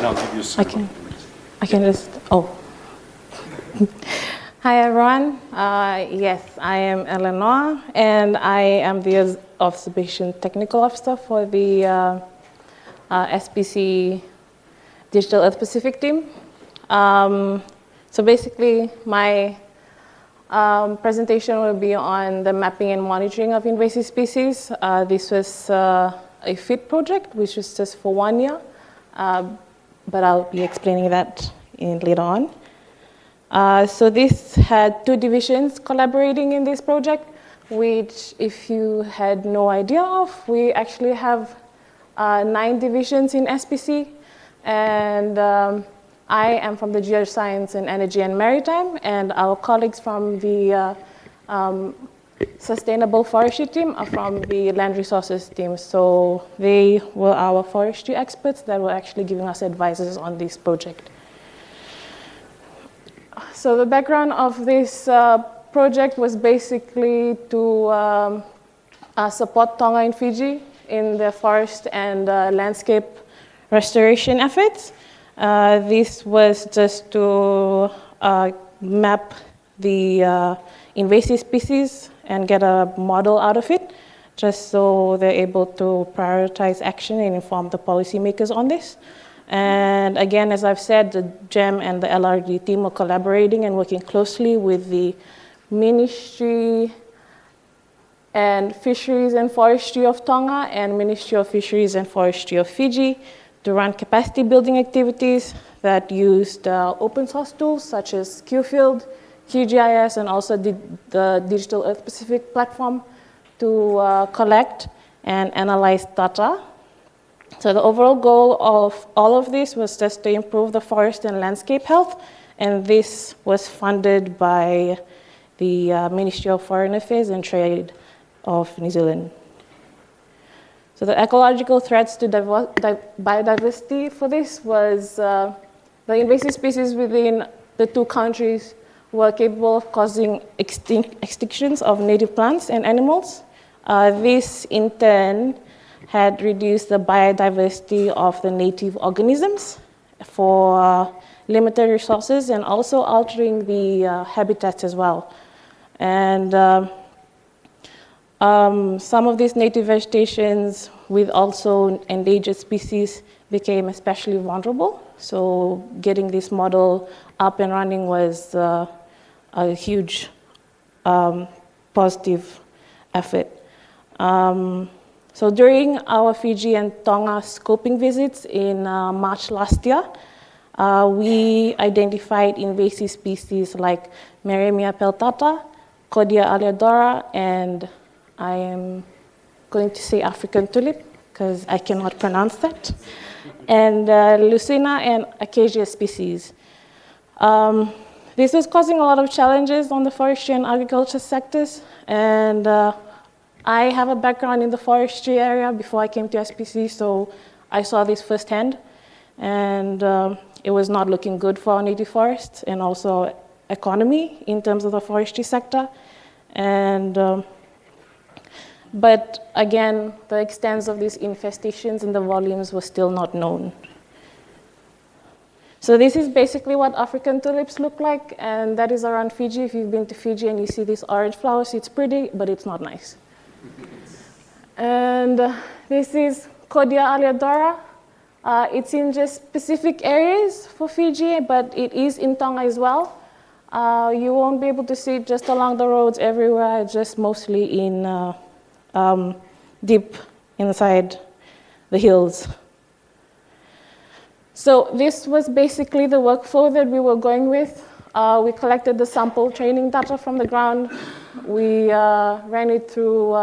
and I'll give you some. I can just, oh. Hi, everyone. Yes, I am Eleanor, and I am the Observation Technical Officer for the SPC Digital Earth Pacific team. So basically, my presentation will be on the mapping and monitoring of invasive species. This was a FIT project, which was just for 1 year, but I'll be explaining that later on. So this had 2 divisions collaborating in this project, which if you had no idea of, we actually have 9 divisions in SPC. And I am from the Geoscience and Energy and Maritime, and our colleagues from the Sustainable Forestry team are from the Land Resources team. So they were our forestry experts that were actually giving us advices on this project. So the background of this project was basically to support Tonga and Fiji in their forest and landscape restoration efforts. This was just to map the invasive species and get a model out of it, just so they're able to prioritize action and inform the policymakers on this. And again, as I've said, the GEM and the LRD team are collaborating and working closely with the Ministry and Fisheries and Forestry of Tonga and Ministry of Fisheries and Forestry of Fiji to run capacity building activities that used open source tools such as QField, QGIS, and also the Digital Earth Pacific platform to collect and analyze data. So the overall goal of all of this was just to improve the forest and landscape health, and this was funded by the Ministry of Foreign Affairs and Trade of New Zealand. So the ecological threats to biodiversity for this was the invasive species within the 2 countries were capable of causing extinctions of native plants and animals. This in turn had reduced the biodiversity of the native organisms for limited resources and also altering the habitats as well. And some of these native vegetations with also endangered species became especially vulnerable. So getting this model up and running was a huge positive effort. So during our Fiji and Tonga scoping visits in March last year, we identified invasive species like Meremia peltata, Codia aleadora, and I am going to say African tulip because I cannot pronounce that, and Lucina and Acacia species. This was causing a lot of challenges on the forestry and agriculture sectors, and I have a background in the forestry area before I came to SPC, so I saw this firsthand, and it was not looking good for our native forests and also economy in terms of the forestry sector. And but again, the extent of these infestations and the volumes were still not known. So this is basically what African tulips look like, and that is around Fiji. If you've been to Fiji and you see these orange flowers, it's pretty, but it's not nice. And this is Codia aleadora. It's in just specific areas for Fiji, but it is in Tonga as well. You won't be able to see it just along the roads everywhere, just mostly in deep inside the hills. So this was basically the workflow that we were going with. We collected the sample training data from the ground. We ran it through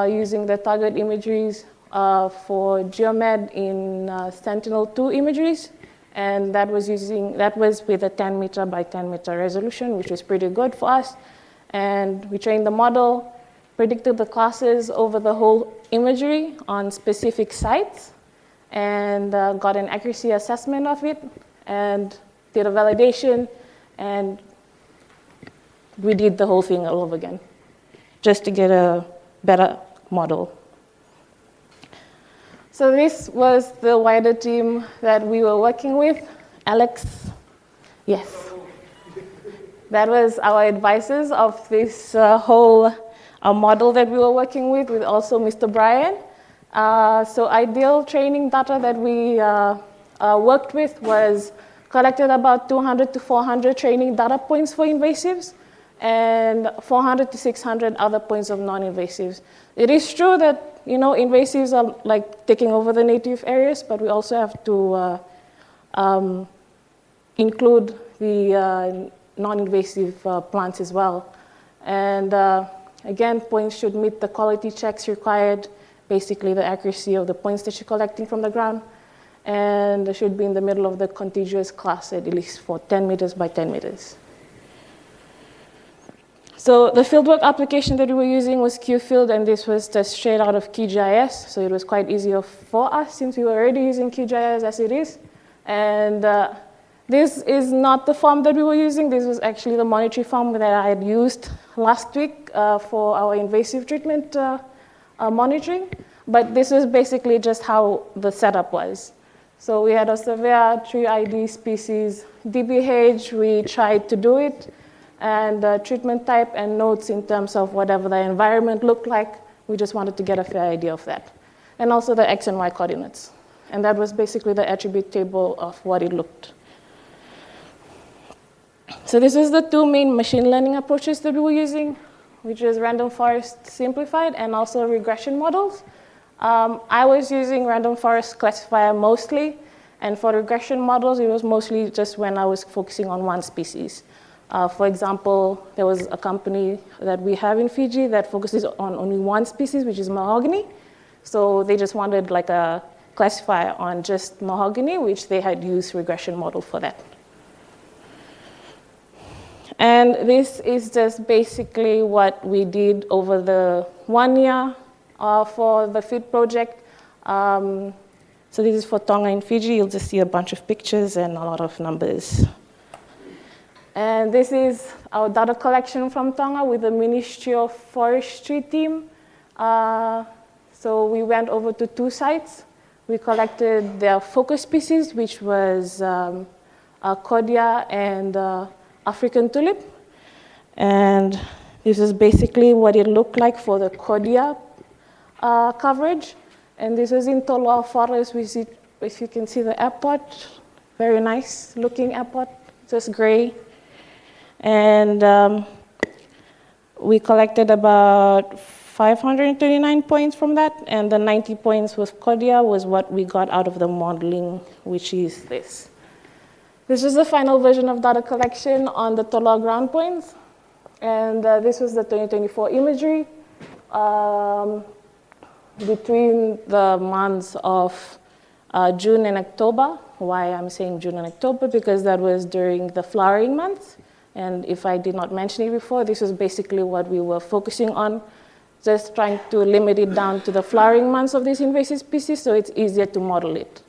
using the target imageries for GeoMed in Sentinel-2 imageries, and that was with a 10 meter by 10 meter resolution, which was pretty good for us. And we trained the model, predicted the classes over the whole imagery on specific sites, and got an accuracy assessment of it, and did a validation, and we did the whole thing all over again, just to get a better model. So this was the wider team that we were working with. Alex, yes. That was our advisors of this whole model that we were working with also Mr. Brian. So ideal training data that we worked with was collected about 200 to 400 training data points for invasives and 400 to 600 other points of non-invasives. It is true that invasives are like taking over the native areas, but we also have to include the non-invasive plants as well. And again, points should meet the quality checks required, basically the accuracy of the points that you're collecting from the ground, and they should be in the middle of the contiguous class at least for 10 meters by 10 meters. So the fieldwork application that we were using was QField, and this was just straight out of QGIS, so it was quite easy for us since we were already using QGIS as it is. And this is not the farm that we were using. This was actually the monetary farm that I had used last week for our invasive treatment monitoring. But this was basically just how the setup was. So we had a surveyor, tree ID, species, DBH, we tried to do it, and treatment type and notes in terms of whatever the environment looked like. We just wanted to get a fair idea of that. And also the X and Y coordinates. And that was basically the attribute table of what it looked. So this is the two main machine learning approaches that we were using, which is random forest simplified and also regression models. I was using random forest classifier mostly, and for regression models, it was mostly just when I was focusing on one species. For example, there was a company that we have in Fiji that focuses on only one species, which is mahogany. So they just wanted like a classifier on just mahogany, which they had used regression model for that. And this is just basically what we did over the 1 year for the FIT project. So this is for Tonga and Fiji. You'll just see a bunch of pictures and a lot of numbers. And this is our data collection from Tonga with the Ministry of Forestry team. So we went over to 2 sites. We collected their focus species, which was Cordia and African tulip. And this is basically what it looked like for the Cordia coverage. And this was in Toloa Forest, which is, if you can see the airport, very nice looking airport, just gray. And we collected about 539 points from that, and the 90 points with Cordia was what we got out of the modeling, which is this. This is the final version of data collection on the Toloa ground points, and this was the 2024 imagery. Between the months of June and October. Why I'm saying June and October? Because that was during the flowering months. And if I did not mention it before, this was basically what we were focusing on, just trying to limit it down to the flowering months of this invasive species so it's easier to model it.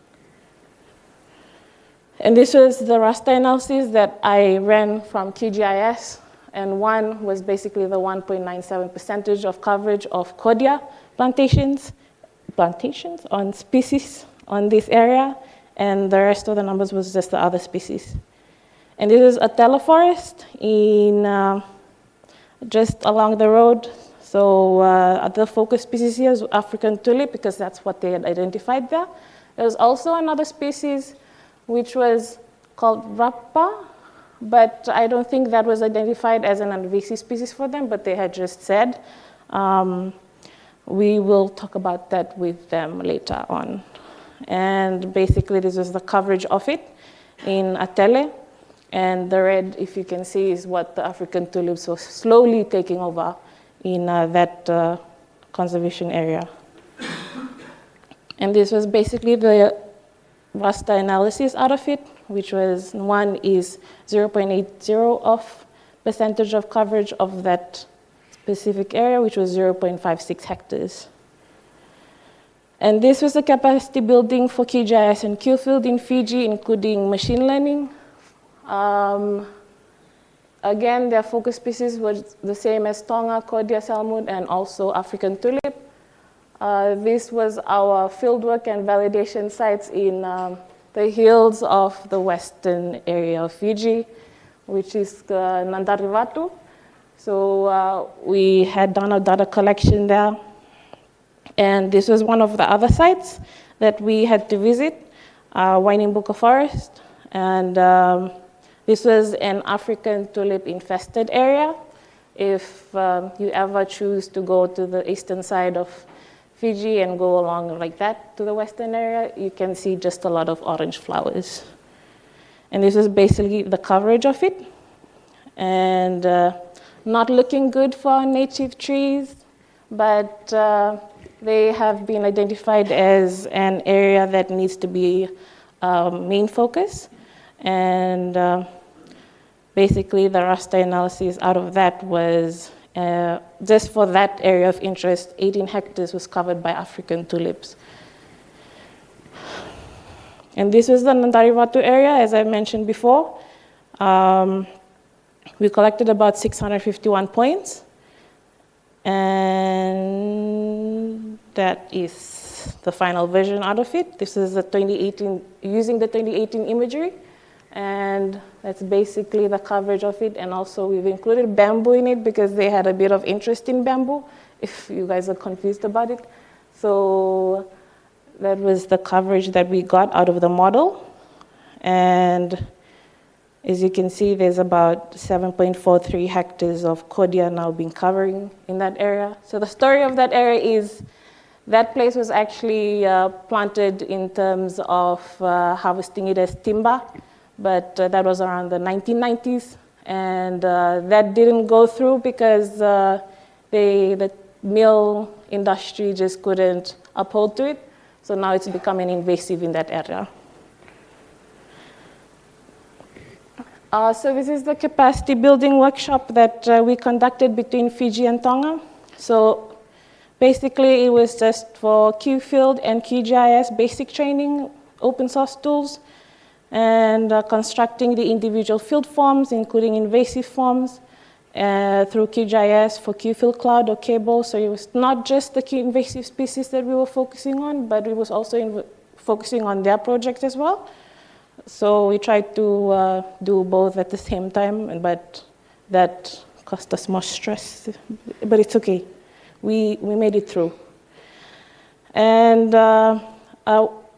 And this was the raster analysis that I ran from QGIS, and one was basically the 1.97% of coverage of Cordia plantations on species on this area, and the rest of the numbers was just the other species. And this is a teleforest in just along the road. So the focus species here is African tulip because that's what they had identified there. There was also another species which was called Rappa, but I don't think that was identified as an invasive species for them, but they had just said. We will talk about that with them later on. And basically this is the coverage of it in Atele. And the red, if you can see, is what the African tulips were slowly taking over in that conservation area. And this was basically the raster analysis out of it, which was one is 0.80 of percentage of coverage of that specific area, which was 0.56 hectares. And this was a capacity building for QGIS and QField in Fiji, including machine learning. Again, their focus species was the same as Tonga, Cordia salmon, and also African tulip. This was our fieldwork and validation sites in the hills of the western area of Fiji, which is Nandarivatu. So we had done a data collection there. And this was one of the other sites that we had to visit, Wainimbuka Forest. And this was an African tulip infested area. If you ever choose to go to the eastern side of Fiji and go along like that to the western area, you can see just a lot of orange flowers. And this is basically the coverage of it. And not looking good for native trees, but they have been identified as an area that needs to be main focus. And basically the raster analysis out of that was just for that area of interest, 18 hectares was covered by African tulips. And this was the Nandarivatu area, as I mentioned before. We collected about 651 points. And that is the final version out of it. This is the 2018, using the 2018 imagery. And that's basically the coverage of it. And also we've included bamboo in it because they had a bit of interest in bamboo, if you guys are confused about it. So that was the coverage that we got out of the model. And as you can see, there's about 7.43 hectares of cordia now being covering in that area. So the story of that area is that place was actually planted in terms of harvesting it as timber. But that was around the 1990s, and that didn't go through because the mill industry just couldn't uphold to it. So now it's becoming invasive in that area. So this is the capacity building workshop that we conducted between Fiji and Tonga. So basically it was just for QField and QGIS basic training, open source tools, and constructing the individual field forms, including invasive forms, through QGIS for QField Cloud or Cable. So it was not just the key invasive species that we were focusing on, but it was also focusing on their project as well. So we tried to do both at the same time, but that caused us more stress, but it's okay. We made it through. And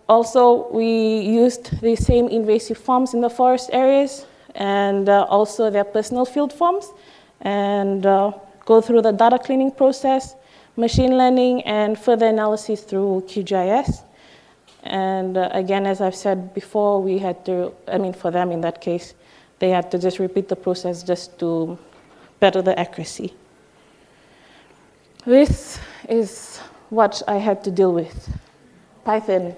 also, we used the same invasive forms in the forest areas and also their personal field forms, and go through the data cleaning process, machine learning, and further analysis through QGIS. And again, as I've said before, we had to, for them in that case, they had to just repeat the process just to better the accuracy. This is what I had to deal with, Python.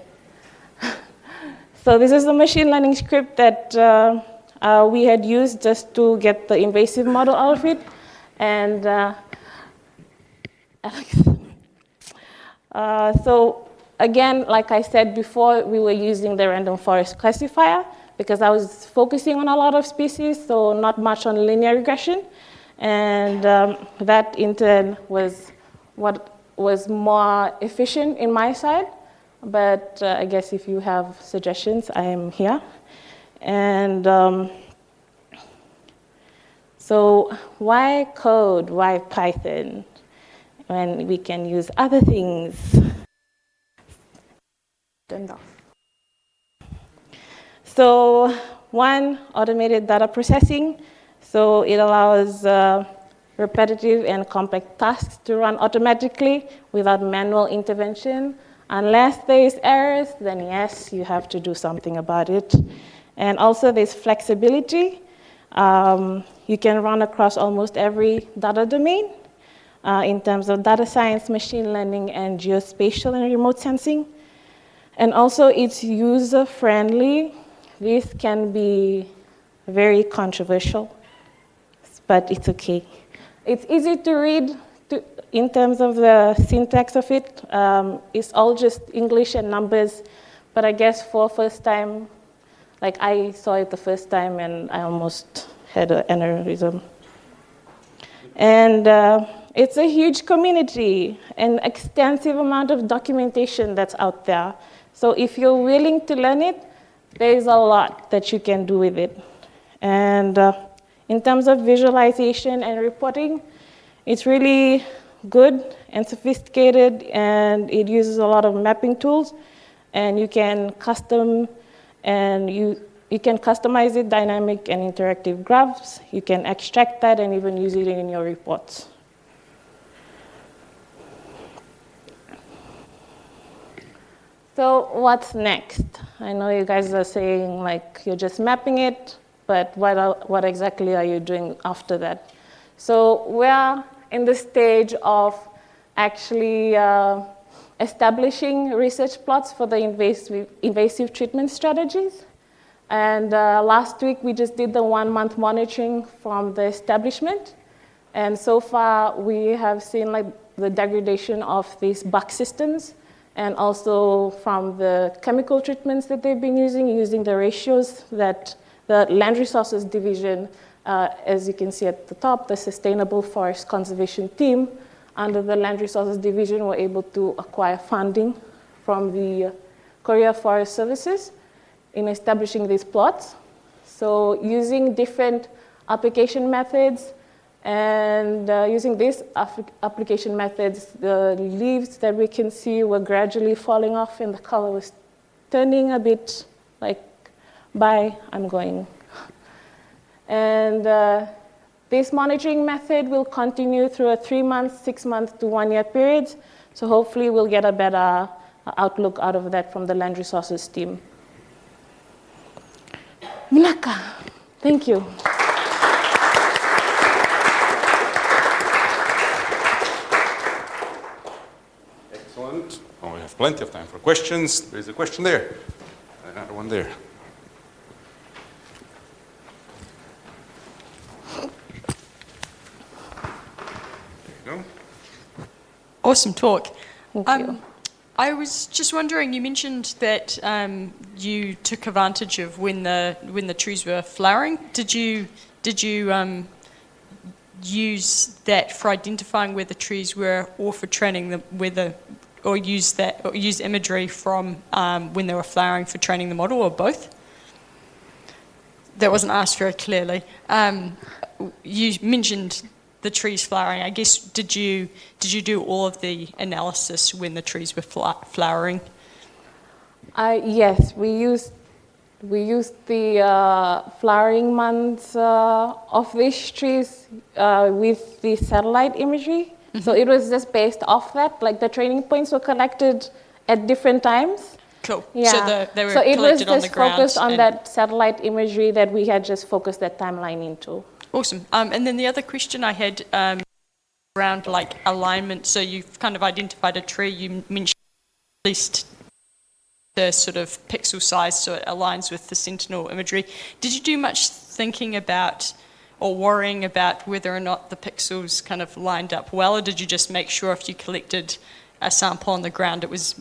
So this is the machine learning script that we had used just to get the invasive model out of it. And so again, like I said before, we were using the random forest classifier because I was focusing on a lot of species, so not much on linear regression. And that in turn was what was more efficient in my side. But I guess if you have suggestions, I am here. And so why code, why Python, when we can use other things? So one, automated data processing. So it allows repetitive and complex tasks to run automatically without manual intervention. Unless there is errors, then yes, you have to do something about it. And also there's flexibility. You can run across almost every data domain in terms of data science, machine learning, and geospatial and remote sensing. And also it's user-friendly. This can be very controversial, but it's okay. It's easy to read in terms of the syntax of it. It's all just English and numbers, but I guess for first time, like I saw it the first time and I almost had an aneurysm. And it's a huge community, an extensive amount of documentation that's out there. So if you're willing to learn it, there's a lot that you can do with it. And in terms of visualization and reporting, it's really good and sophisticated, and it uses a lot of mapping tools, and you can customize it, dynamic and interactive graphs. You can extract that and even use it in your reports. So what's next? I know you guys are saying like you're just mapping it, but what exactly are you doing after that? So we're in the stage of actually establishing research plots for the invasive treatment strategies. And last week, we just did the 1-month monitoring from the establishment. And so far, we have seen like the degradation of these buck systems, and also from the chemical treatments that they've been using the ratios that the Land Resources Division, as you can see at the top, the Sustainable Forest Conservation Team, under the Land Resources Division, were able to acquire funding from the Korea Forest Services in establishing these plots. So using different application methods, and using these application methods, the leaves that we can see were gradually falling off, and the color was turning a bit like, bye, I'm going. And this monitoring method will continue through a 3-month, 6-month to 1-year period. So hopefully we'll get a better outlook out of that from the Land Resources team. Minaka, thank you. Excellent. Oh, we have plenty of time for questions. There's a question there. Another one there. There you go. Awesome talk. Thank you. I was just wondering, you mentioned that you took advantage of when the trees were flowering. Did you use that for identifying where the trees were, or for training them or use imagery from when they were flowering for training the model, or both? That wasn't asked very clearly. You mentioned the trees flowering. I guess did you do all of the analysis when the trees were flowering? Yes, we used the flowering months of these trees with the satellite imagery. Mm-hmm. So it was just based off that. Like the training points were collected at different times. Cool. Yeah. So they were so collected it was on the just ground. focused on that satellite imagery that we had just focused that timeline into. Awesome. And then the other question I had around like alignment. So you've kind of identified a tree. You mentioned at least the sort of pixel size, so it aligns with the Sentinel imagery. Did you do much thinking about or worrying about whether or not the pixels kind of lined up well, or did you just make sure if you collected a sample on the ground it was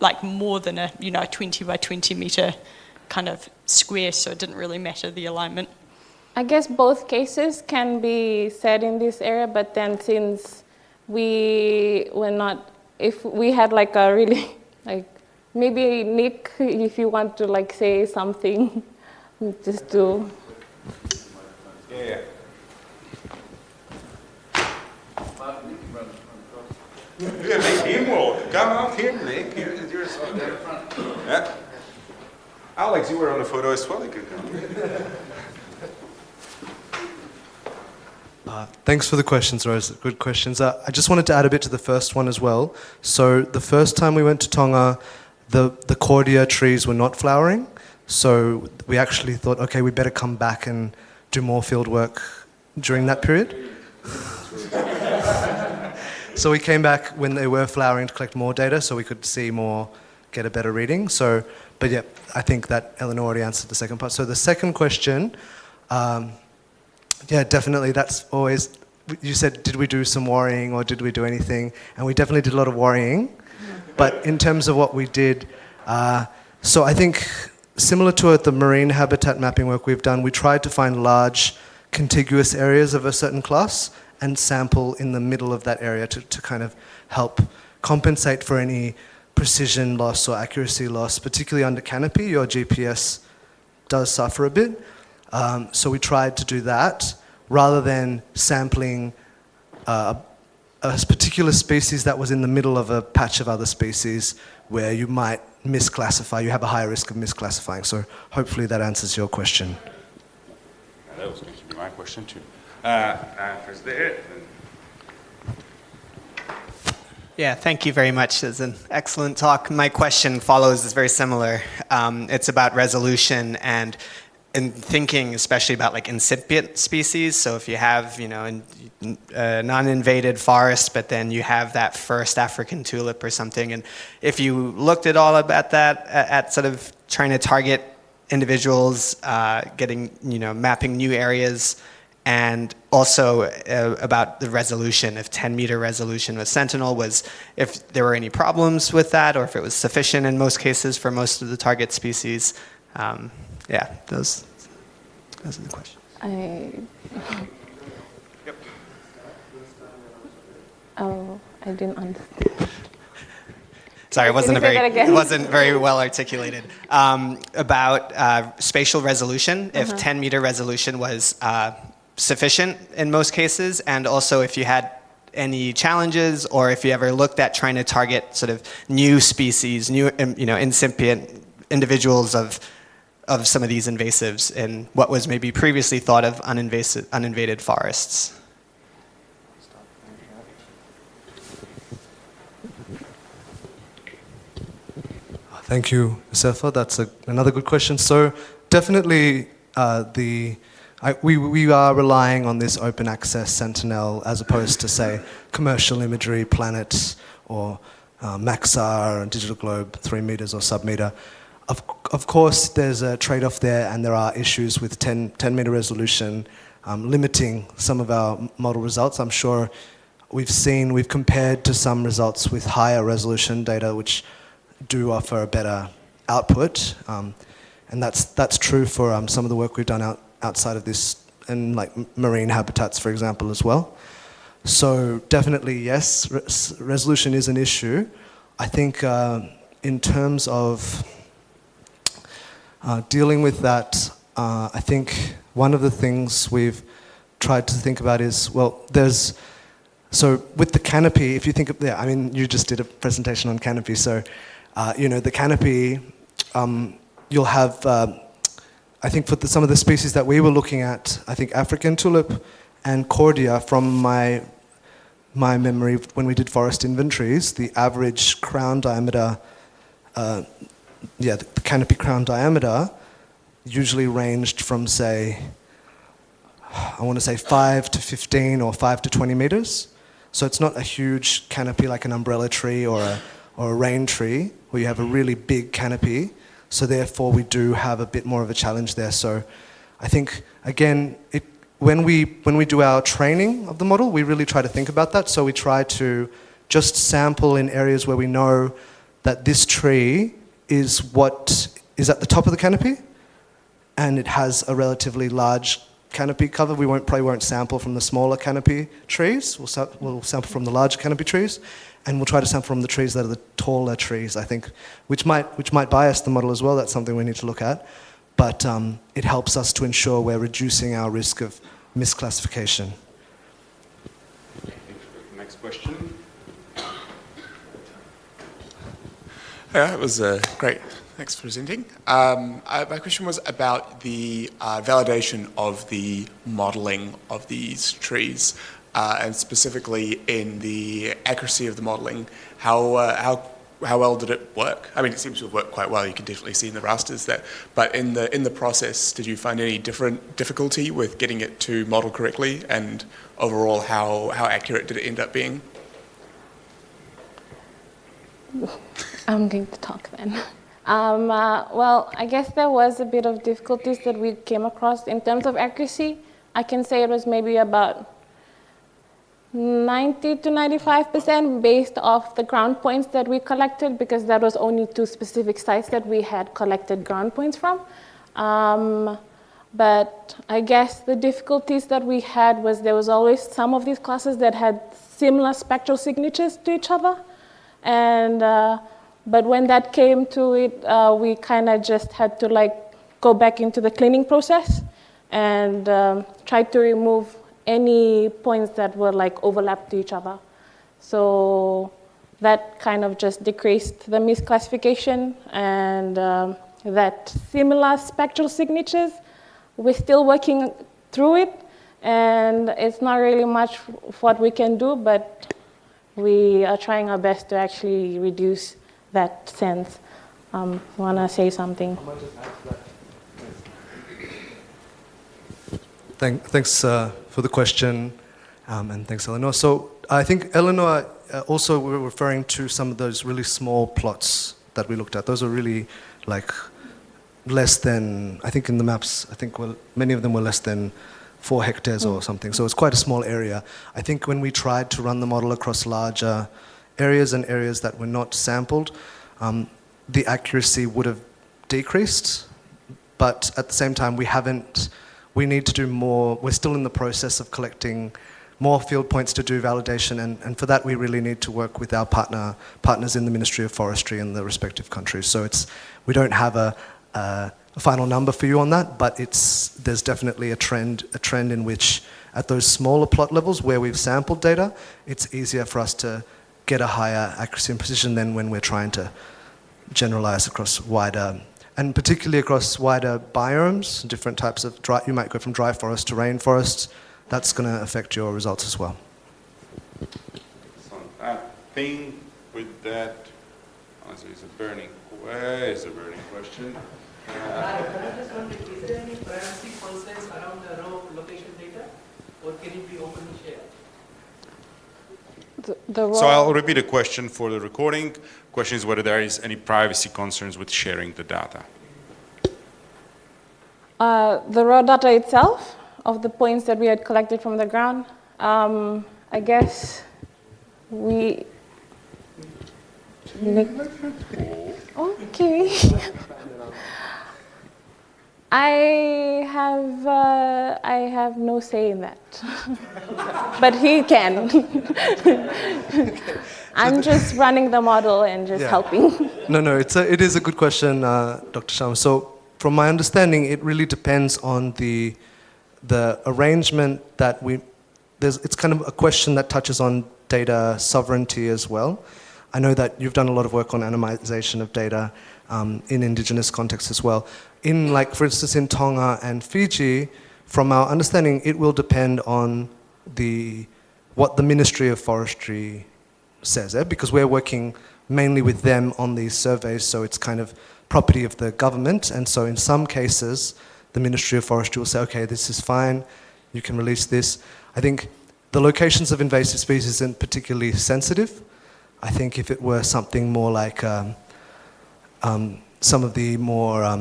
like more than a 20 by 20 meter kind of square, so it didn't really matter the alignment? I guess both cases can be said in this area, but then since we were not, if we had like a really, like maybe Nick, if you want to like say something, just do. Yeah. Yeah, make him walk. Come out here, Nick. You're yeah. Alex, you were on the photo as well. You could come. Thanks for the questions, Rose. Good questions. I just wanted to add a bit to the first one as well. So the first time we went to Tonga, the cordia trees were not flowering. So we actually thought, okay, we better come back and do more field work during that period. So we came back when they were flowering to collect more data so we could see more, get a better reading. So, but yeah, I think that Eleanor already answered the second part. So the second question, yeah, definitely. That's always, you said, did we do some worrying or did we do anything? And we definitely did a lot of worrying. But in terms of what we did, so I think similar to the marine habitat mapping work we've done, we tried to find large contiguous areas of a certain class and sample in the middle of that area to kind of help compensate for any precision loss or accuracy loss, particularly under canopy. Your GPS does suffer a bit. So we tried to do that rather than sampling a particular species that was in the middle of a patch of other species where you might misclassify. You have a higher risk of misclassifying. So hopefully that answers your question. That was going to be my question too. First there. Yeah, thank you very much. It's an excellent talk. My question follows is very similar. It's about resolution and in thinking especially about like incipient species. So if you have, non-invaded forest, but then you have that first African tulip or something, and if you looked at all about that, at sort of trying to target individuals, mapping new areas, and also about the resolution, if 10-meter resolution with Sentinel was, if there were any problems with that, or if it was sufficient in most cases for most of the target species. Those are the questions. I didn't understand. Sorry, it wasn't Can you say that again? it wasn't very well articulated. About spatial resolution, if 10-meter resolution was sufficient in most cases, and also if you had any challenges, or if you ever looked at trying to target sort of new species, new incipient individuals of some of these invasives in what was maybe previously thought of uninvaded forests. Thank you, Sefa. That's another good question. So definitely we are relying on this open access Sentinel as opposed to, say, commercial imagery, planets, or Maxar and Digital Globe, 3 meters or sub-meter. Of course, there's a trade-off there, and there are issues with 10-meter resolution limiting some of our model results. I'm sure we've compared to some results with higher resolution data, which do offer a better output, and that's true for some of the work we've done outside of this, in like marine habitats, for example, as well. So definitely, yes, resolution is an issue. I think in terms of dealing with that, I think one of the things we've tried to think about is, so with the canopy, if you think of, you just did a presentation on canopy, so the canopy, you'll have, I think for some of the species that we were looking at, I think African tulip and cordia, from my memory, when we did forest inventories, the average crown diameter, the canopy crown diameter usually ranged from, say, I want to say 5 to 15 or 5 to 20 meters. So it's not a huge canopy like an umbrella tree or a rain tree, where you have a really big canopy. So therefore, we do have a bit more of a challenge there. So I think, again, when we do our training of the model, we really try to think about that. So we try to just sample in areas where we know that this tree is what is at the top of the canopy, and it has a relatively large canopy cover. We probably won't sample from the smaller canopy trees. We'll sample from the larger canopy trees, and we'll try to sample from the trees that are the taller trees, I think, which might bias the model as well. That's something we need to look at. But it helps us to ensure we're reducing our risk of misclassification. Next question. Yeah, it was great. Thanks for presenting. My question was about the validation of the modeling of these trees, and specifically in the accuracy of the modeling. How well did it work? I mean, it seems to have worked quite well. You can definitely see in the rasters that. But in the process, did you find any difficulty with getting it to model correctly? And overall, how accurate did it end up being? I'm going to talk then. Well, I guess there was a bit of difficulties that we came across in terms of accuracy. I can say it was maybe about 90 to 95% based off the ground points that we collected, because that was only 2 specific sites that we had collected ground points from. But I guess the difficulties that we had was there was always some of these classes that had similar spectral signatures to each other. And, but when that came to it, we kind of just had to like go back into the cleaning process and try to remove any points that were like overlapped to each other. So that kind of just decreased the misclassification, and that similar spectral signatures, we're still working through it, and it's not really much what we can do, but we are trying our best to actually reduce that sense. Want to say something? Thanks for the question, and thanks, Eleanor. So I think Eleanor also were referring to some of those really small plots that we looked at. Those are really like less than, I think in the maps, I think many of them were less than 4 hectares or something. So it's quite a small area. I think when we tried to run the model across larger areas and areas that were not sampled, the accuracy would have decreased. But at the same time, we need to do more. We're still in the process of collecting more field points to do validation, and for that we really need to work with our partners in the Ministry of Forestry in the respective countries. So we don't have a final number for you on that, but there's definitely a trend in which at those smaller plot levels where we've sampled data, it's easier for us to get a higher accuracy and precision than when we're trying to generalize across wider, and particularly across wider biomes, different types of you might go from dry forest to rainforest. That's going to affect your results as well. I think with that, unless there's a burning question. I just wondering, is there any privacy concerns around the raw location data, or can it be openly shared? So I'll repeat the question for the recording. The question is whether there is any privacy concerns with sharing the data. The raw data itself, of the points that we had collected from the ground, I guess we... Okay. I have no say in that, but he can. I'm just running the model and just helping. No, it is a good question, Dr. Sharma. So from my understanding, it really depends on the arrangement that it's kind of a question that touches on data sovereignty as well. I know that you've done a lot of work on anonymization of data in indigenous contexts as well. For instance, in Tonga and Fiji, from our understanding, it will depend on what the Ministry of Forestry says, because we're working mainly with them on these surveys, so it's kind of property of the government, and so in some cases, the Ministry of Forestry will say, okay, this is fine, you can release this. I think the locations of invasive species isn't particularly sensitive. I think if it were something more like some of the more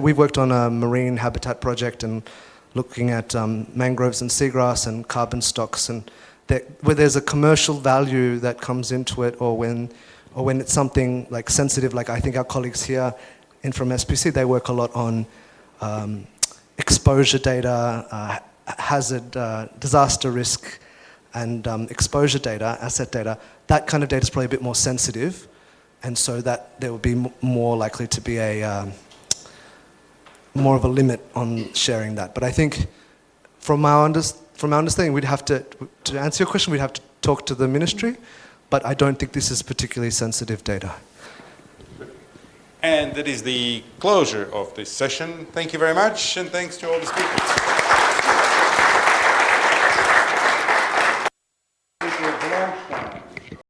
we've worked on a marine habitat project and looking at mangroves and seagrass and carbon stocks, and where there's a commercial value that comes into it, or when it's something like sensitive, like I think our colleagues here from SPC, they work a lot on exposure data, hazard, disaster risk, and exposure data, asset data. That kind of data is probably a bit more sensitive, and so that there would be more likely to be more of a limit on sharing that. But I think from our understanding, we'd have to answer your question, we'd have to talk to the ministry, but I don't think this is particularly sensitive data. And that is the closure of this session. Thank you very much, and thanks to all the speakers.